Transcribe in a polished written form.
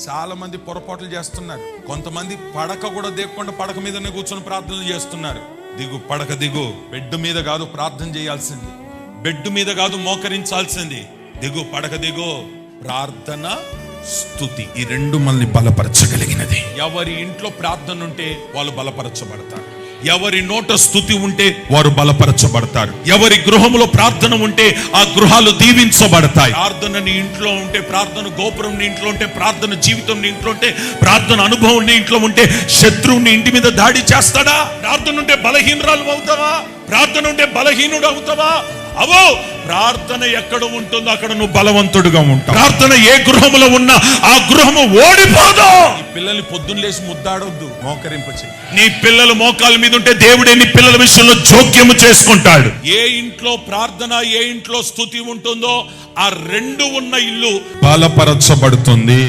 చాలా మంది పొరపాట్లు చేస్తున్నారు. కొంతమంది పడక కూడా దిగకుండా పడక మీదనే కూర్చొని ప్రార్థనలు చేస్తున్నారు. దిగు, పడక దిగు. బెడ్ మీద కాదు ప్రార్థన చేయాల్సింది, బెడ్ మీద కాదు మోకరించాల్సింది. దిగు, పడక దిగు. ప్రార్థన, స్తుతి, ఈ రెండు మనల్ని బలపరచగలిగినది. ఎవరి ఇంట్లో ప్రార్థన ఉంటే వాళ్ళు బలపరచబడతారు. ఎవరి నోట స్తుతి ఉంటే వారు బలపరచబడతారు. ఎవరి గృహంలో ప్రార్థన ఉంటే ఆ గృహాలు దీవించబడతాయి. ప్రార్థన నీ ఇంట్లో ఉంటే, ప్రార్థన గోపురం నీ ఇంట్లో ఉంటే, ప్రార్థన జీవితం నీ ఇంట్లో ఉంటే, ప్రార్థన అనుభవం నీ ఇంట్లో ఉంటే శత్రువు నీ ఇంటి మీద దాడి చేస్తాడా? ప్రార్థన ఉంటే బలహీనరాలు అవుతావా? ప్రార్థన ఉంటే బలహీనుడు అవుతావా? అవో, ప్రార్థన ఎక్కడ ఉంటుందో అక్కడ నువ్వు బలవంతుడుగా ఉంటావు. ప్రార్థన ఏ గృహంలో ఉన్నా ఆ గృహము ఓడిపోదు. నీ పిల్లల్ని పొద్దున్న లేచి ముద్దాడొద్దు, మోకరింపచే. నీ పిల్లలు మోకాల మీద ఉంటే దేవుడే నీ పిల్లల విషయంలో జోక్యము చేసుకుంటాడు. ఏ ఇంట్లో ప్రార్థన, ఏ ఇంట్లో స్తుతి ఉంటుందో ఆ రెండు ఉన్న ఇల్లు బలపరచబడుతుంది.